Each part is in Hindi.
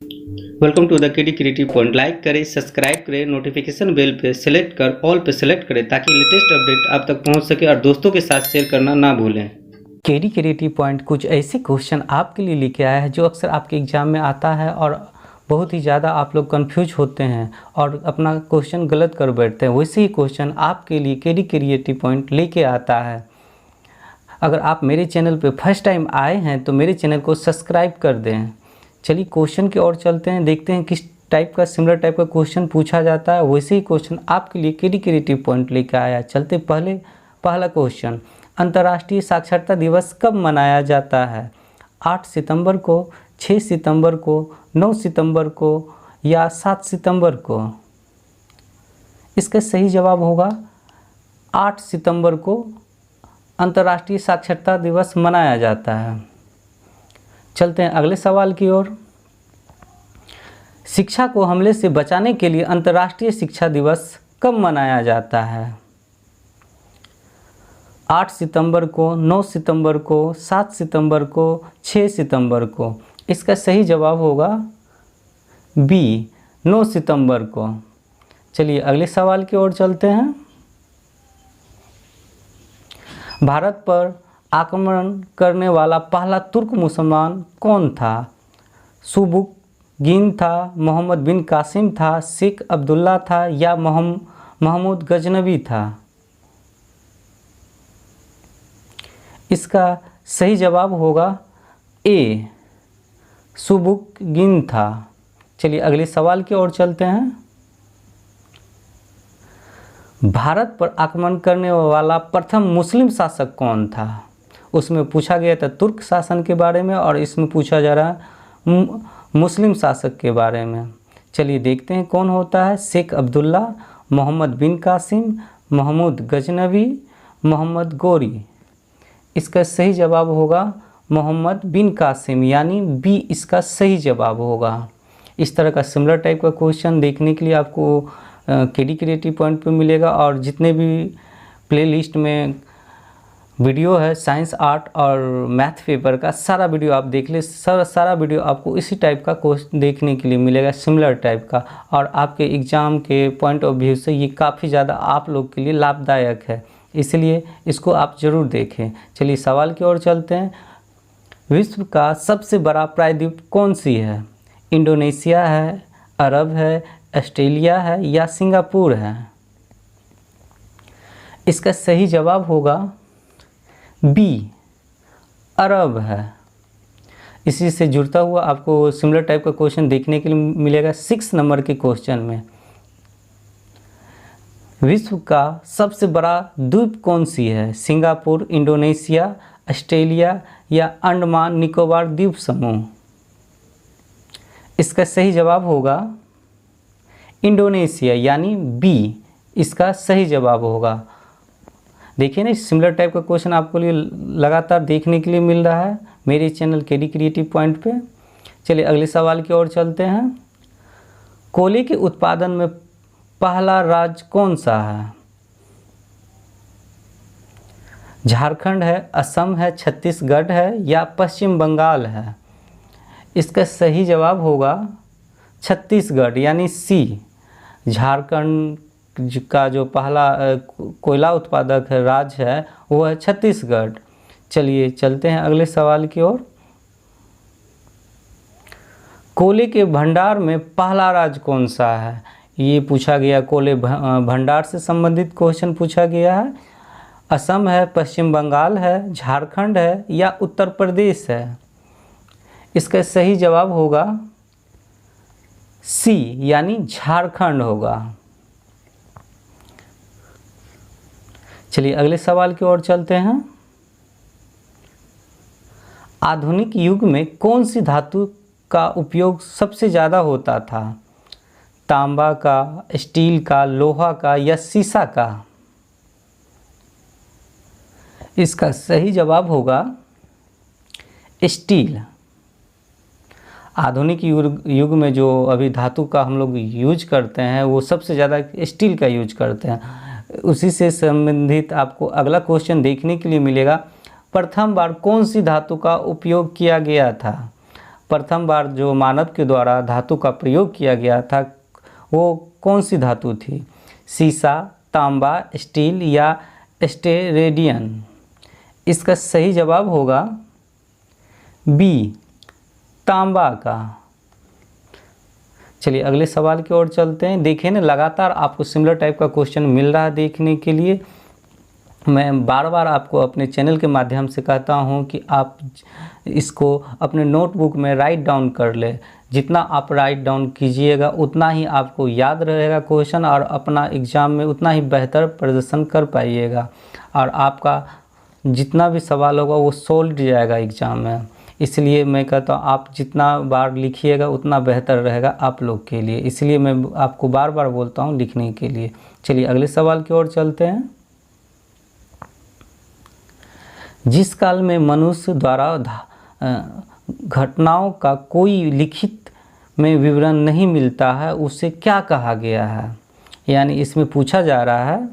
Welcome to the KD creative point. Like करें, सब्सक्राइब करें, नोटिफिकेशन बेल पे सेलेक्ट कर ऑल पे सेलेक्ट करें ताकि लेटेस्ट अपडेट आप तक पहुंच सके और दोस्तों के साथ शेयर करना ना भूलें। केडी क्रिएटिव पॉइंट कुछ ऐसे क्वेश्चन आपके लिए लेके आया है जो अक्सर आपके एग्जाम में आता है और बहुत ही ज़्यादा आप लोग कंफ्यूज होते हैं और अपना क्वेश्चन गलत कर बैठते हैं। वैसे ही क्वेश्चन आपके लिए केडी क्रिएटिव पॉइंट लेके आता है। अगर आप मेरे चैनल पे फर्स्ट टाइम आए हैं तो मेरे चैनल को सब्सक्राइब कर दें। चलिए क्वेश्चन की ओर चलते हैं, देखते हैं किस टाइप का सिमिलर टाइप का क्वेश्चन पूछा जाता है। वैसे ही क्वेश्चन आपके लिए केडी क्रिएटिव पॉइंट लेकर आया। चलते पहला क्वेश्चन, अंतर्राष्ट्रीय साक्षरता दिवस कब मनाया जाता है? 8 सितंबर को, 6 सितंबर को, 9 सितंबर को या 7 सितंबर को? इसका सही जवाब होगा 8 सितंबर को अंतर्राष्ट्रीय साक्षरता दिवस मनाया जाता है। चलते हैं अगले सवाल की ओर। शिक्षा को हमले से बचाने के लिए अंतर्राष्ट्रीय शिक्षा दिवस कब मनाया जाता है? 8 सितंबर को, 9 सितंबर को, 7 सितंबर को, 6 सितंबर को? इसका सही जवाब होगा बी, 9 सितंबर को। चलिए अगले सवाल की ओर चलते हैं। भारत पर आक्रमण करने वाला पहला तुर्क मुसलमान कौन था? सुबुकगीन था, मोहम्मद बिन कासिम था, शेख अब्दुल्ला था या महमूद गजनवी था? इसका सही जवाब होगा ए, सुबुकगीन था। चलिए अगले सवाल की ओर चलते हैं। भारत पर आक्रमण करने वाला प्रथम मुस्लिम शासक कौन था? उसमें पूछा गया था तुर्क शासन के बारे में और इसमें पूछा जा रहा है मुस्लिम शासक के बारे में। चलिए देखते हैं कौन होता है। शेख अब्दुल्ला, मोहम्मद बिन कासिम, महमूद गजनवी, मोहम्मद गोरी? इसका सही जवाब होगा मोहम्मद बिन कासिम, यानी बी इसका सही जवाब होगा। इस तरह का सिमिलर टाइप का क्वेश्चन देखने के लिए आपको केडी क्रिएटिव पॉइंट पे मिलेगा और जितने भी प्लेलिस्ट में वीडियो है साइंस, आर्ट और मैथ पेपर का सारा वीडियो आप देख ले। सारा वीडियो आपको इसी टाइप का क्वेश्चन देखने के लिए मिलेगा, सिमिलर टाइप का, और आपके एग्ज़ाम के पॉइंट ऑफ व्यू से ये काफ़ी ज़्यादा आप लोग के लिए लाभदायक है, इसलिए इसको आप ज़रूर देखें। चलिए सवाल की ओर चलते हैं। विश्व का सबसे बड़ा प्रायद्वीप कौन सी है? इंडोनेशिया है, अरब है, ऑस्ट्रेलिया है या सिंगापुर है? इसका सही जवाब होगा बी, अरब है। इसी से जुड़ता हुआ आपको सिमिलर टाइप का क्वेश्चन देखने के लिए मिलेगा 6 नंबर के क्वेश्चन में। विश्व का सबसे बड़ा द्वीप कौन सी है? सिंगापुर, इंडोनेशिया, ऑस्ट्रेलिया या अंडमान निकोबार द्वीप समूह? इसका सही जवाब होगा इंडोनेशिया, यानी बी इसका सही जवाब होगा। देखिए ना, सिमिलर टाइप का क्वेश्चन आपको लिए लगातार देखने के लिए मिल रहा है मेरे चैनल केडी क्रिएटिव पॉइंट पे। चलिए अगले सवाल की ओर चलते हैं। कोयले के उत्पादन में पहला राज्य कौन सा है? झारखंड है, असम है, छत्तीसगढ़ है या पश्चिम बंगाल है? इसका सही जवाब होगा छत्तीसगढ़, यानी सी। झारखंड का जो पहला कोयला उत्पादक है राज्य है वो है छत्तीसगढ़। चलिए चलते हैं अगले सवाल की ओर। कोयले के भंडार में पहला राज्य कौन सा है? ये पूछा गया, कोयले भंडार से संबंधित क्वेश्चन पूछा गया है। असम है, पश्चिम बंगाल है, झारखंड है या उत्तर प्रदेश है? इसका सही जवाब होगा सी, यानी झारखंड होगा। चलिए अगले सवाल की ओर चलते हैं। आधुनिक युग में कौन सी धातु का उपयोग सबसे ज़्यादा होता था? तांबा का, स्टील का, लोहा का या सीसा का? इसका सही जवाब होगा स्टील। आधुनिक युग में जो अभी धातु का हम लोग यूज करते हैं वो सबसे ज़्यादा स्टील का यूज करते हैं। उसी से संबंधित आपको अगला क्वेश्चन देखने के लिए मिलेगा। प्रथम बार कौन सी धातु का उपयोग किया गया था? प्रथम बार जो मानव के द्वारा धातु का प्रयोग किया गया था वो कौन सी धातु थी? सीसा, तांबा, स्टील या स्टेरेडियन? इसका सही जवाब होगा बी, तांबा का। चलिए अगले सवाल की ओर चलते हैं। देखिए ना, लगातार आपको सिमिलर टाइप का क्वेश्चन मिल रहा है देखने के लिए। मैं बार बार आपको अपने चैनल के माध्यम से कहता हूं कि आप इसको अपने नोटबुक में राइट डाउन कर ले। जितना आप राइट डाउन कीजिएगा उतना ही आपको याद रहेगा क्वेश्चन, और अपना एग्ज़ाम में उतना ही बेहतर प्रदर्शन कर पाइएगा, और आपका जितना भी सवाल होगा वो सोल्व जाएगा एग्ज़ाम में। इसलिए मैं कहता हूँ आप जितना बार लिखिएगा उतना बेहतर रहेगा आप लोग के लिए, इसलिए मैं आपको बार बार बोलता हूँ लिखने के लिए। चलिए अगले सवाल की ओर चलते हैं। जिस काल में मनुष्य द्वारा घटनाओं का कोई लिखित में विवरण नहीं मिलता है उसे क्या कहा गया है? यानी इसमें पूछा जा रहा है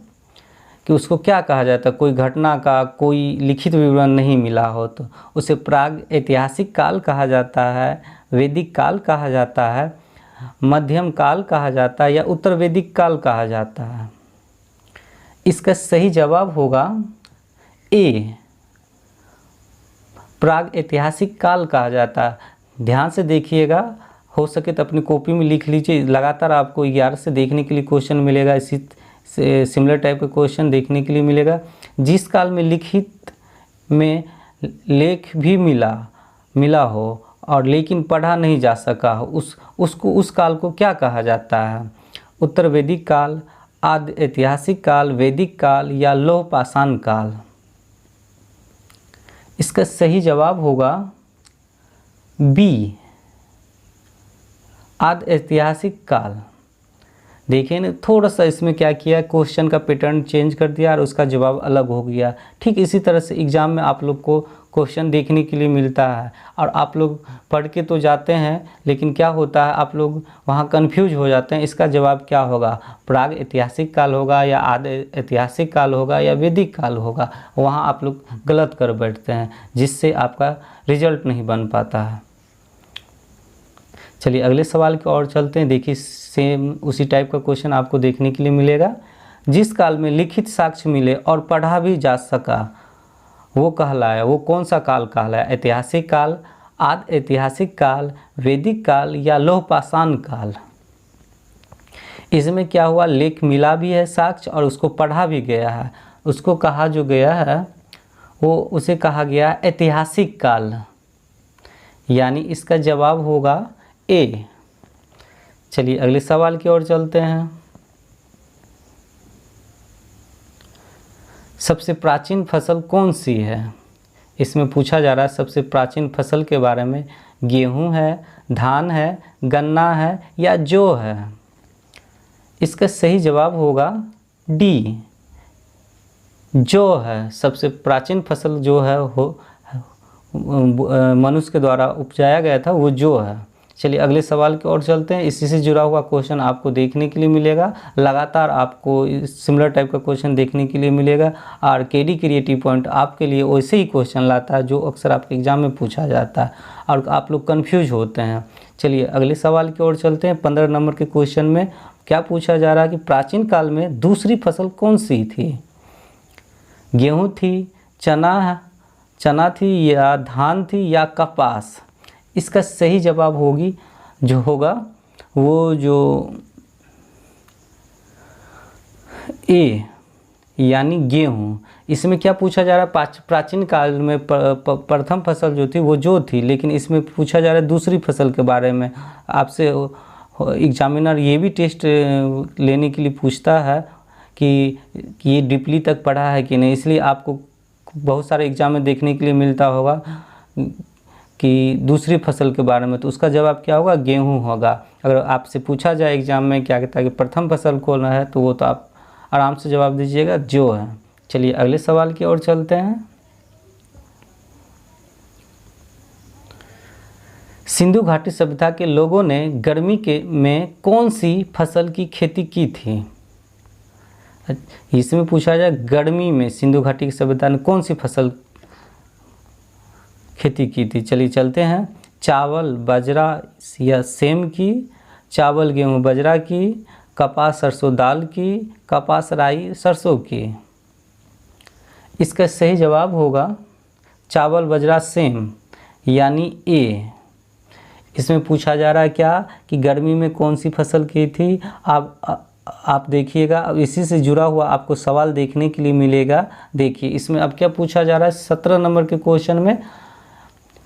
कि उसको क्या कहा जाता है? कोई घटना का कोई लिखित विवरण नहीं मिला हो तो उसे प्राग ऐतिहासिक काल कहा जाता है, वैदिक काल कहा जाता है, मध्यम काल कहा जाता है या उत्तर वैदिक काल कहा जाता है? इसका सही जवाब होगा ए, प्राग ऐतिहासिक काल कहा जाता है। ध्यान से देखिएगा, हो सके तो अपनी कॉपी में लिख लीजिए। लगातार आपको 11 से देखने के लिए क्वेश्चन मिलेगा, इसी से सिमिलर टाइप का क्वेश्चन देखने के लिए मिलेगा। जिस काल में लिखित में लेख भी मिला हो और लेकिन पढ़ा नहीं जा सका हो उस काल को क्या कहा जाता है? उत्तर वैदिक काल, आदि ऐतिहासिक काल, वैदिक काल या लौह पाषाण काल? इसका सही जवाब होगा बी, आदि ऐतिहासिक काल। देखिए ना, थोड़ा सा इसमें क्या किया, क्वेश्चन का पैटर्न चेंज कर दिया और उसका जवाब अलग हो गया। ठीक इसी तरह से एग्ज़ाम में आप लोग को क्वेश्चन देखने के लिए मिलता है, और आप लोग पढ़ के तो जाते हैं लेकिन क्या होता है आप लोग वहाँ कंफ्यूज हो जाते हैं। इसका जवाब क्या होगा? प्राग ऐतिहासिक काल होगा या आदि ऐतिहासिक काल होगा या वैदिक काल होगा? वहाँ आप लोग गलत कर बैठते हैं, जिससे आपका रिजल्ट नहीं बन पाता है। चलिए अगले सवाल की ओर चलते हैं। देखिए सेम उसी टाइप का क्वेश्चन आपको देखने के लिए मिलेगा। जिस काल में लिखित साक्ष्य मिले और पढ़ा भी जा सका वो कहलाया, वो कौन सा काल कहलाया? ऐतिहासिक काल, आदि ऐतिहासिक काल, वैदिक काल या लौह पाषाण काल? इसमें क्या हुआ, लेख मिला भी है साक्ष्य और उसको पढ़ा भी गया है। उसको कहा जो गया है वो उसे कहा गया ऐतिहासिक काल, यानी इसका जवाब होगा ए। चलिए अगले सवाल की ओर चलते हैं। सबसे प्राचीन फसल कौन सी है? इसमें पूछा जा रहा है सबसे प्राचीन फसल के बारे में। गेहूं है, धान है, गन्ना है या जौ है? इसका सही जवाब होगा डी, जौ है। सबसे प्राचीन फसल जो है मनुष्य के द्वारा उपजाया गया था वो जौ है। चलिए अगले सवाल की ओर चलते हैं। इसी से जुड़ा हुआ क्वेश्चन आपको देखने के लिए मिलेगा। लगातार आपको सिमिलर टाइप का क्वेश्चन देखने के लिए मिलेगा, और केडी क्रिएटिव पॉइंट आपके लिए वैसे ही क्वेश्चन लाता है जो अक्सर आपके एग्जाम में पूछा जाता है और आप लोग कंफ्यूज होते हैं। चलिए अगले सवाल की ओर चलते हैं। 15 नंबर के क्वेश्चन में क्या पूछा जा रहा है कि प्राचीन काल में दूसरी फसल कौन सी थी? गेहूँ थी, चना थी या धान थी या कपास? इसका सही जवाब होगा वो जो ए, यानी गेहूँ। इसमें क्या पूछा जा रहा है, प्राचीन काल में प्रथम फसल जो थी वो जौ थी, लेकिन इसमें पूछा जा रहा है दूसरी फसल के बारे में। आपसे एग्जामिनर ये भी टेस्ट लेने के लिए पूछता है कि ये डीपली तक पढ़ा है कि नहीं, इसलिए आपको बहुत सारे एग्जाम में देखने के लिए मिलता होगा कि दूसरी फसल के बारे में, तो उसका जवाब क्या होगा, गेहूं होगा। अगर आपसे पूछा जाए एग्जाम में क्या कहता है कि प्रथम फसल कौन है, तो वो तो आप आराम से जवाब दीजिएगा जौ है। चलिए अगले सवाल की ओर चलते हैं। सिंधु घाटी सभ्यता के लोगों ने गर्मी में कौन सी फसल की खेती की थी? इसमें पूछा जाए गर्मी में सिंधु घाटी की सभ्यता ने कौन सी फसल खेती की थी। चलिए चलते हैं। चावल बाजरा या सेम की, चावल गेहूँ बाजरा की, कपास सरसों दाल की, कपास राई सरसों की। इसका सही जवाब होगा चावल बाजरा सेम, यानी ए। इसमें पूछा जा रहा है क्या कि गर्मी में कौन सी फसल की थी। आप देखिएगा, अब इसी से जुड़ा हुआ आपको सवाल देखने के लिए मिलेगा। देखिए इसमें अब क्या पूछा जा रहा है 17 नंबर के क्वेश्चन में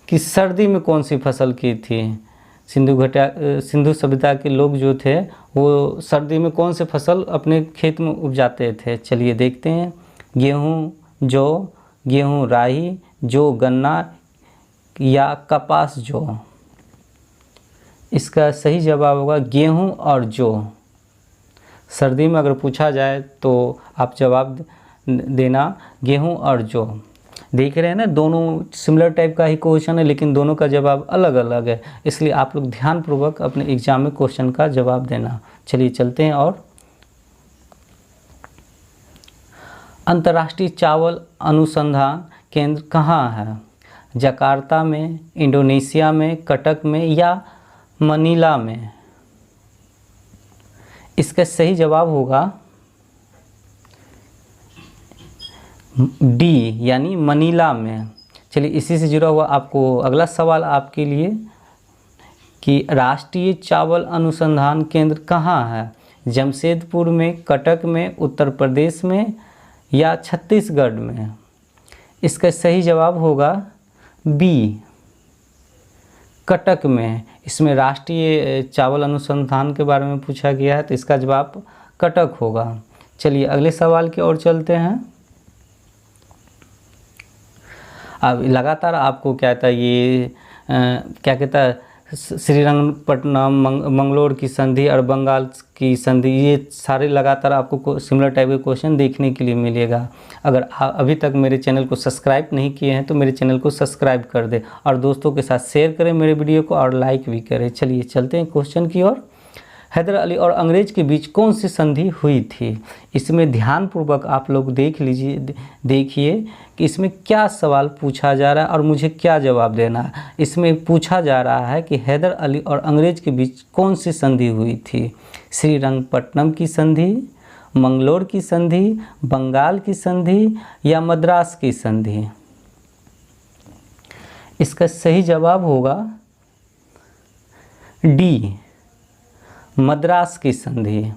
कि सर्दी में कौन सी फसल की थी। सिंधु सभ्यता के लोग जो थे वो सर्दी में कौन से फसल अपने खेत में उपजाते थे। चलिए देखते हैं। गेहूँ जौ, गेहूँ राई, जौ गन्ना या कपास जौ। इसका सही जवाब होगा गेहूँ और जौ। सर्दी में अगर पूछा जाए तो आप जवाब देना गेहूँ और जौ। देख रहे हैं ना, दोनों सिमिलर टाइप का ही क्वेश्चन है लेकिन दोनों का जवाब अलग अलग है, इसलिए आप लोग ध्यानपूर्वक अपने एग्जाम में क्वेश्चन का जवाब देना। चलिए चलते हैं। और अंतर्राष्ट्रीय चावल अनुसंधान केंद्र कहाँ है? जकार्ता में, इंडोनेशिया में, कटक में या मनीला में? इसका सही जवाब होगा डी, यानी मनीला में। चलिए इसी से जुड़ा हुआ आपको अगला सवाल आपके लिए कि राष्ट्रीय चावल अनुसंधान केंद्र कहाँ है? जमशेदपुर में, कटक में, उत्तर प्रदेश में या छत्तीसगढ़ में? इसका सही जवाब होगा बी, कटक में। इसमें राष्ट्रीय चावल अनुसंधान के बारे में पूछा गया है तो इसका जवाब कटक होगा। चलिए अगले सवाल की ओर चलते हैं। अब लगातार आपको क्या कहता है ये क्या कहता है श्रीरंगपट्टनम, मंगलोर की संधि और बंगाल की संधि, ये सारे लगातार आपको सिमिलर टाइप के क्वेश्चन देखने के लिए मिलेगा। अगर आप अभी तक मेरे चैनल को सब्सक्राइब नहीं किए हैं तो मेरे चैनल को सब्सक्राइब कर दें और दोस्तों के साथ शेयर करें मेरे वीडियो को और लाइक भी करें। चलिए चलते हैं क्वेश्चन की ओर। हैदर अली और अंग्रेज के बीच कौन सी संधि हुई थी? इसमें ध्यानपूर्वक आप लोग देख लीजिए, देखिए कि इसमें क्या सवाल पूछा जा रहा है और मुझे क्या जवाब देना है। इसमें पूछा जा रहा है कि हैदर अली और अंग्रेज के बीच कौन सी संधि हुई थी? श्रीरंगपट्टनम की संधि, मंगलोर की संधि, बंगाल की संधि या मद्रास की संधि? इसका सही जवाब होगा डी, मद्रास की संधि।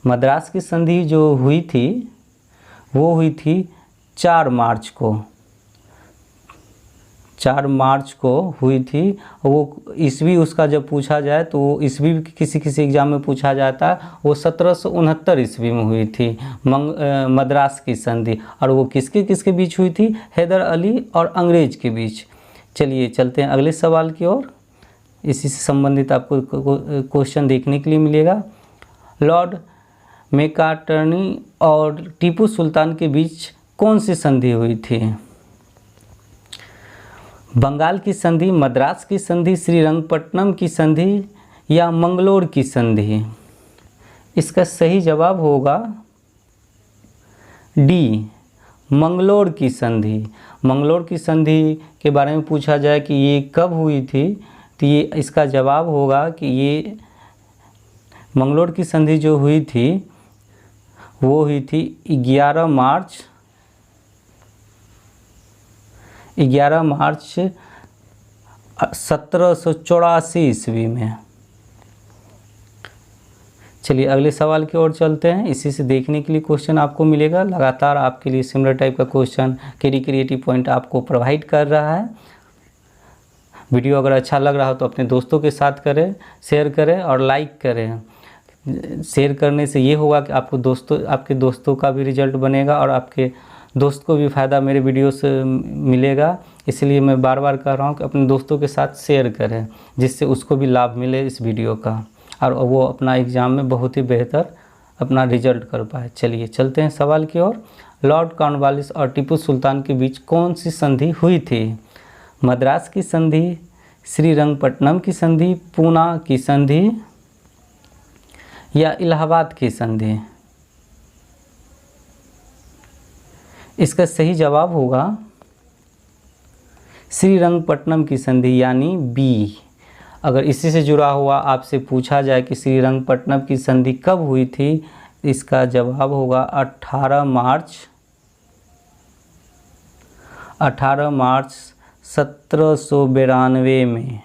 मद्रास की संधि जो हुई थी वो हुई थी 4 मार्च को। 4 मार्च को हुई थी। वो ईस्वी उसका जब पूछा जाए तो वो ईस्वी किसी एग्ज़ाम में पूछा जाता है, वो 1769 ईस्वी में हुई थी मद्रास की संधि। और वो किसके बीच हुई थी? हैदर अली और अंग्रेज के बीच। चलिए चलते हैं अगले सवाल की ओर। इसी से संबंधित आपको क्वेश्चन देखने के लिए मिलेगा। लॉर्ड मैकार्टनी और टीपू सुल्तान के बीच कौन सी संधि हुई थी? बंगाल की संधि, मद्रास की संधि, श्रीरंगपट्टनम की संधि या मंगलोर की संधि? इसका सही जवाब होगा डी, मंगलोर की संधि। मंगलोर की संधि के बारे में पूछा जाए कि ये कब हुई थी तो ये इसका जवाब होगा कि ये मंगलोर की संधि जो हुई थी वो हुई थी 11 मार्च 1784 ईस्वी में। चलिए अगले सवाल की ओर चलते हैं। इसी से देखने के लिए क्वेश्चन आपको मिलेगा। लगातार आपके लिए सिमिलर टाइप का क्वेश्चन क्रिएटिव पॉइंट आपको प्रोवाइड कर रहा है। वीडियो अगर अच्छा लग रहा हो तो अपने दोस्तों के साथ करें, शेयर करें और लाइक करें। शेयर करने से ये होगा कि आपके दोस्तों का भी रिजल्ट बनेगा और आपके दोस्त को भी फ़ायदा मेरे वीडियो से मिलेगा। इसलिए मैं बार बार कह रहा हूँ कि अपने दोस्तों के साथ शेयर करें जिससे उसको भी लाभ मिले इस वीडियो का और वो अपना एग्ज़ाम में बहुत ही बेहतर अपना रिजल्ट कर पाए। चलिए चलते हैं सवाल की ओर। लॉर्ड कॉर्नवालिस और टीपू सुल्तान के बीच कौन सी संधि हुई थी? मद्रास की संधि, श्रीरंगपट्टनम की संधि, पूना की संधि या इलाहाबाद की संधि? इसका सही जवाब होगा श्रीरंगपट्टनम की संधि यानी बी। अगर इसी से जुड़ा हुआ आपसे पूछा जाए कि श्रीरंगपट्टनम की संधि कब हुई थी, इसका जवाब होगा 18 मार्च 1792 में।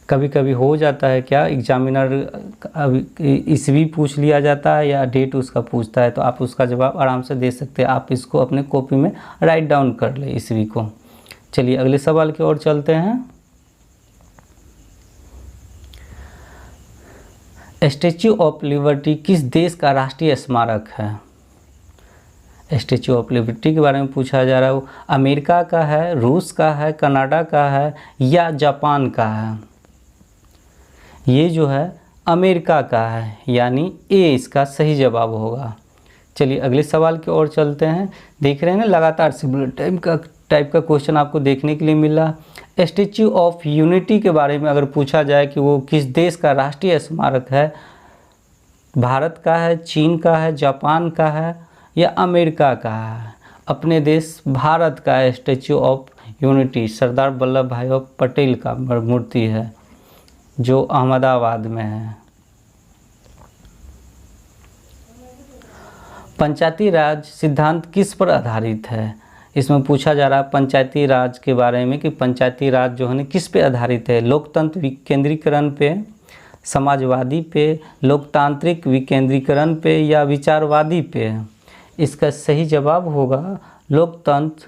कभी कभी हो जाता है क्या, एग्जामिनर ईस्वी पूछ लिया जाता है या डेट उसका पूछता है, तो आप उसका जवाब आराम से दे सकते हैं। आप इसको अपने कॉपी में राइट डाउन कर ले ईस्वी को। चलिए अगले सवाल की ओर चलते हैं। स्टैच्यू ऑफ लिबर्टी किस देश का राष्ट्रीय स्मारक है? स्टैच्यू ऑफ लिबर्टी के बारे में पूछा जा रहा है। वो अमेरिका का है, रूस का है, कनाडा का है या जापान का है? ये जो है अमेरिका का है, यानी ए इसका सही जवाब होगा। चलिए अगले सवाल की ओर चलते हैं। देख रहे हैं ना, लगातार सिमिलर टाइप का क्वेश्चन आपको देखने के लिए मिल रहा। स्टैच्यू ऑफ यूनिटी के बारे में अगर पूछा जाए कि वो किस देश का राष्ट्रीय स्मारक है, भारत का है, चीन का है, जापान का है या अमेरिका का है? अपने देश भारत का है statue of unity. Sardar Vallabh भाई पटेल का मूर्ति है जो अहमदाबाद में है। पंचायती राज सिद्धांत किस पर आधारित है? इसमें पूछा जा रहा है पंचायती राज के बारे में कि पंचायती राज जो है ना किस पे आधारित है? लोकतंत्र विकेंद्रीकरण पे, समाजवादी पे, लोकतांत्रिक विकेंद्रीकरण पे या विचारवादी पे? इसका सही जवाब होगा लोकतंत्र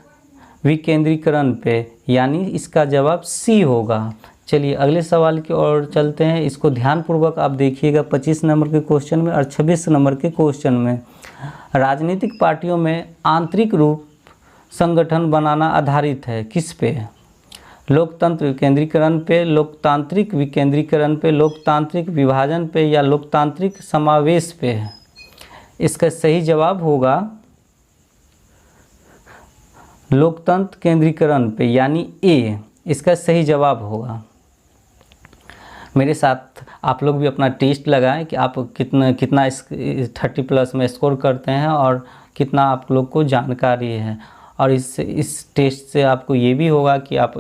विकेंद्रीकरण पे, यानी इसका जवाब सी होगा। चलिए अगले सवाल की ओर चलते हैं। इसको ध्यानपूर्वक आप देखिएगा 25 नंबर के क्वेश्चन में और 26 नंबर के क्वेश्चन में। राजनीतिक पार्टियों में आंतरिक रूप संगठन बनाना आधारित है किस पे? लोकतंत्र विकेंद्रीकरण पे, लोकतांत्रिक विकेंद्रीकरण पे, लोकतांत्रिक विभाजन पे या लोकतांत्रिक समावेश पे? इसका सही जवाब होगा लोकतंत्र केंद्रीकरण पे, यानी ए इसका सही जवाब होगा। मेरे साथ आप लोग भी अपना टेस्ट लगाएं कि आप कितना 30+ में स्कोर करते हैं और कितना आप लोग को जानकारी है। और इस टेस्ट से आपको ये भी होगा कि आप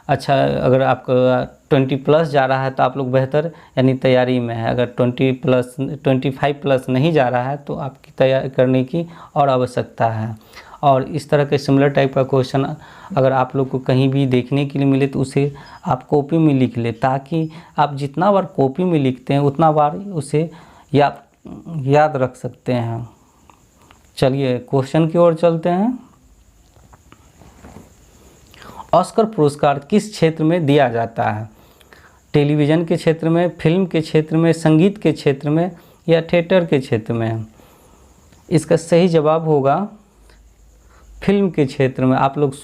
अच्छा, अगर आपका 20+ जा रहा है तो आप लोग बेहतर यानी तैयारी में है। अगर 25+ नहीं जा रहा है तो आपकी तैयारी करने की और आवश्यकता है। और इस तरह के सिमिलर टाइप का क्वेश्चन अगर आप लोग को कहीं भी देखने के लिए मिले तो उसे आप कॉपी में लिख ले, ताकि आप जितना बार कॉपी में लिखते हैं उतना बार उसे याद रख सकते हैं। चलिए क्वेश्चन की ओर चलते हैं। ऑस्कर पुरस्कार किस क्षेत्र में दिया जाता है? टेलीविज़न के क्षेत्र में, फिल्म के क्षेत्र में, संगीत के क्षेत्र में या थिएटर के क्षेत्र में? इसका सही जवाब होगा फिल्म के क्षेत्र में। आप लोग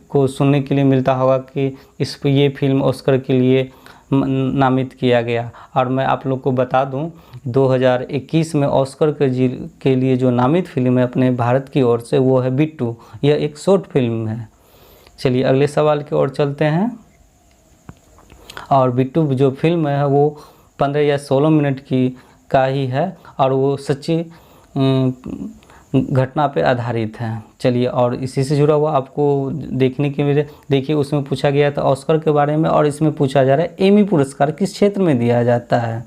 को सुनने के लिए मिलता होगा कि ये फिल्म ऑस्कर के लिए नामित किया गया। और मैं आप लोग को बता दूं 2021 में ऑस्कर के लिए जो नामित फिल्म है अपने भारत की ओर से वो है बिट्टू। यह एक शॉर्ट फिल्म है। चलिए अगले सवाल की ओर चलते हैं। और बिट्टू जो फिल्म है वो 15 या 16 मिनट का ही है और वो सच्ची घटना पे आधारित है। चलिए और इसी से जुड़ा हुआ आपको देखने के लिए देखिए, उसमें पूछा गया था ऑस्कर के बारे में और इसमें पूछा जा रहा है एमी पुरस्कार किस क्षेत्र में दिया जाता है?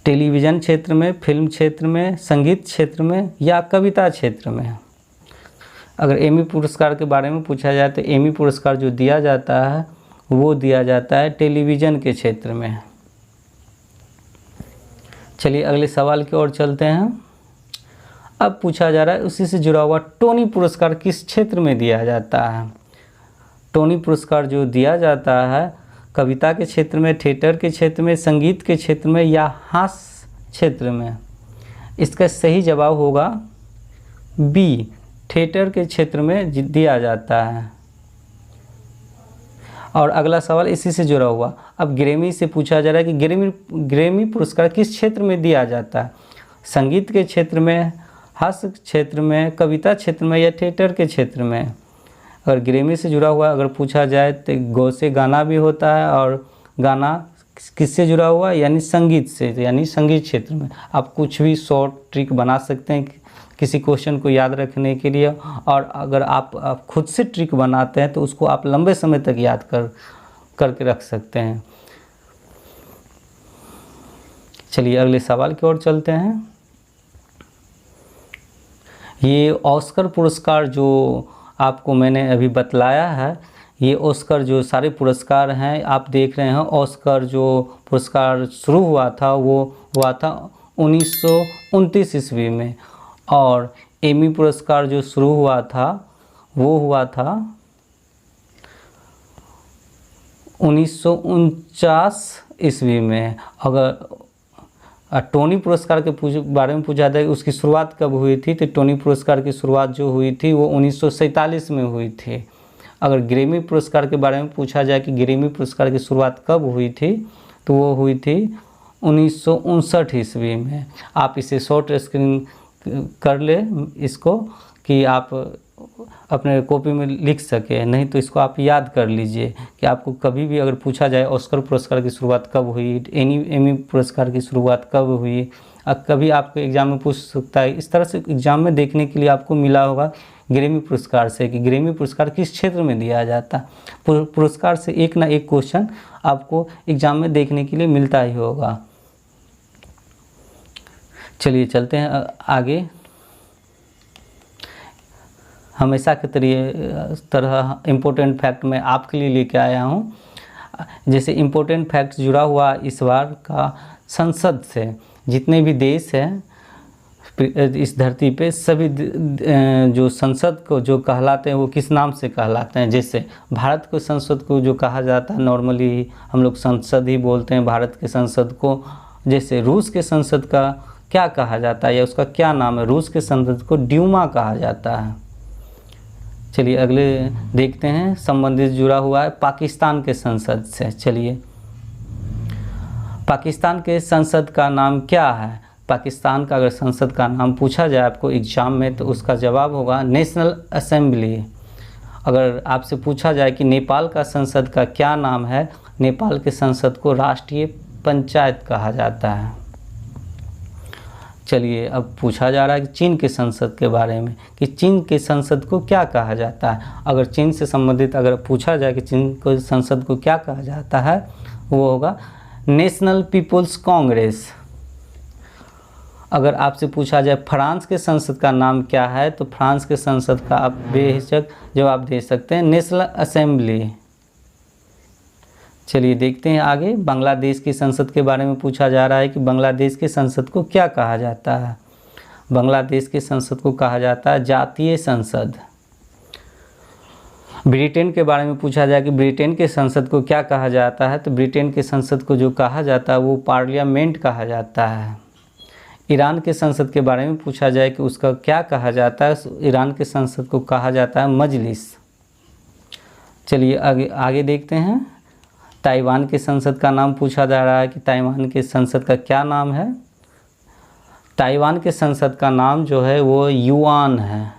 टेलीविज़न क्षेत्र में, फिल्म क्षेत्र में, संगीत क्षेत्र में या कविता क्षेत्र में? अगर एमी पुरस्कार के बारे में पूछा जाए तो एमी पुरस्कार जो दिया जाता है वो दिया जाता है टेलीविज़न के क्षेत्र में। चलिए अगले सवाल की ओर चलते हैं। अब पूछा जा रहा है उसी से जुड़ा हुआ टोनी पुरस्कार किस क्षेत्र में दिया जाता है? टोनी पुरस्कार जो दिया जाता है कविता के क्षेत्र में, थिएटर के क्षेत्र में, संगीत के क्षेत्र में या हास्य क्षेत्र में? इसका सही जवाब होगा बी, थिएटर के क्षेत्र में दिया जाता है। और अगला सवाल इसी से जुड़ा हुआ। अब ग्रैमी से पूछा जा रहा है कि ग्रैमी पुरस्कार किस क्षेत्र में दिया जाता है? संगीत के क्षेत्र में, हास्य क्षेत्र में, कविता क्षेत्र में या थिएटर के क्षेत्र में? अगर ग्रैमी से जुड़ा हुआ अगर पूछा जाए तो गौ से गाना भी होता है और गाना किससे जुड़ा हुआ यानी संगीत से, यानी संगीत क्षेत्र में। आप कुछ भी शॉर्ट ट्रिक बना सकते हैं किसी क्वेश्चन को याद रखने के लिए, और अगर आप खुद से ट्रिक बनाते हैं तो उसको आप लंबे समय तक याद करके रख सकते हैं। चलिए अगले सवाल की ओर चलते हैं। ये ऑस्कर पुरस्कार जो आपको मैंने अभी बतलाया है, ये ऑस्कर जो सारे पुरस्कार हैं आप देख रहे हैं, ऑस्कर जो पुरस्कार शुरू हुआ था वो हुआ था 1929 ईस्वी में, और एमी पुरस्कार जो शुरू हुआ था वो हुआ था 1949 ईस्वी में। अगर टोनी पुरस्कार के बारे में पूछा जाए उसकी शुरुआत कब हुई थी, तो टोनी पुरस्कार की शुरुआत जो हुई थी वो 1947 में हुई थी। अगर ग्रैमी पुरस्कार के बारे में पूछा जाए कि ग्रैमी पुरस्कार की शुरुआत कब हुई थी, तो वो हुई थी 1959 ईस्वी में। आप इसे शॉर्ट स्क्रीन कर ले इसको, कि आप अपने कॉपी में लिख सके, नहीं तो इसको आप याद कर लीजिए कि आपको कभी भी अगर पूछा जाए ऑस्कर पुरस्कार की शुरुआत कब हुई, एमी पुरस्कार की शुरुआत कब हुई, कभी आपको एग्ज़ाम में पूछ सकता है। इस तरह से एग्ज़ाम में देखने के लिए आपको मिला होगा ग्रैमी पुरस्कार से कि ग्रैमी पुरस्कार किस क्षेत्र में दिया जाता। पुरस्कार से एक ना एक क्वेश्चन आपको एग्ज़ाम में देखने के लिए मिलता ही होगा। चलिए चलते हैं आगे। हमेशा की तरह इम्पोर्टेंट फैक्ट मैं आपके लिए लेके आया हूँ। जैसे इम्पोर्टेंट फैक्ट जुड़ा हुआ इस बार का संसद से, जितने भी देश हैं इस धरती पे, सभी जो संसद को जो कहलाते हैं वो किस नाम से कहलाते हैं। जैसे भारत को संसद को जो कहा जाता है, नॉर्मली हम लोग संसद ही बोलते हैं भारत के संसद को। जैसे रूस के संसद का क्या कहा जाता है या उसका क्या नाम है, रूस के संसद को ड्यूमा कहा जाता है। चलिए अगले देखते हैं, संबंधित जुड़ा हुआ है पाकिस्तान के संसद से। चलिए पाकिस्तान के संसद का नाम क्या है। पाकिस्तान का अगर संसद का नाम पूछा जाए आपको एग्ज़ाम में तो उसका जवाब होगा नेशनल असेंबली। अगर आपसे पूछा जाए कि नेपाल का संसद का क्या नाम है, नेपाल के संसद को राष्ट्रीय पंचायत कहा जाता है। चलिए अब पूछा जा रहा है कि चीन के संसद के बारे में, कि चीन के संसद को क्या कहा जाता है। अगर चीन से संबंधित अगर पूछा जाए कि चीन के संसद को क्या कहा जाता है, वो होगा नेशनल पीपुल्स कांग्रेस। अगर आपसे पूछा जाए फ्रांस के संसद का नाम क्या है, तो फ्रांस के संसद का आप बेहिचक जवाब दे सकते हैं नेशनल असेंबली। चलिए देखते हैं आगे। बांग्लादेश की संसद के बारे में पूछा जा रहा है कि बांग्लादेश के संसद को क्या कहा जाता है। बांग्लादेश के संसद को कहा जाता है जातीय संसद। ब्रिटेन के बारे में पूछा जाए कि ब्रिटेन के संसद को क्या कहा जाता है, तो ब्रिटेन के संसद को जो कहा जाता है वो पार्लियामेंट कहा जाता है। ईरान के संसद के बारे में पूछा जाए कि उसका क्या कहा जाता है, ईरान के संसद को कहा जाता है मजलिस। चलिए आगे देखते हैं। ताइवान के संसद का नाम पूछा जा रहा है कि ताइवान के संसद का क्या नाम है। ताइवान के संसद का नाम जो है वो युआन है।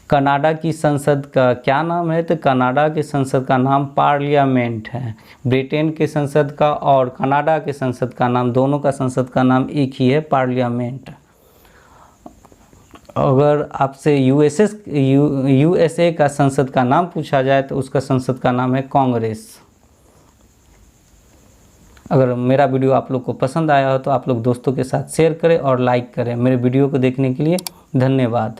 कनाडा की संसद का क्या नाम है, तो कनाडा के संसद का नाम पार्लियामेंट है। ब्रिटेन के संसद का और कनाडा के संसद का नाम, दोनों का संसद का नाम एक ही है, पार्लियामेंट। अगर आपसे यूएसए का संसद का नाम पूछा जाए तो उसका संसद का नाम है कांग्रेस। अगर मेरा वीडियो आप लोग को पसंद आया हो तो आप लोग दोस्तों के साथ शेयर करें और लाइक करें। मेरे वीडियो को देखने के लिए धन्यवाद।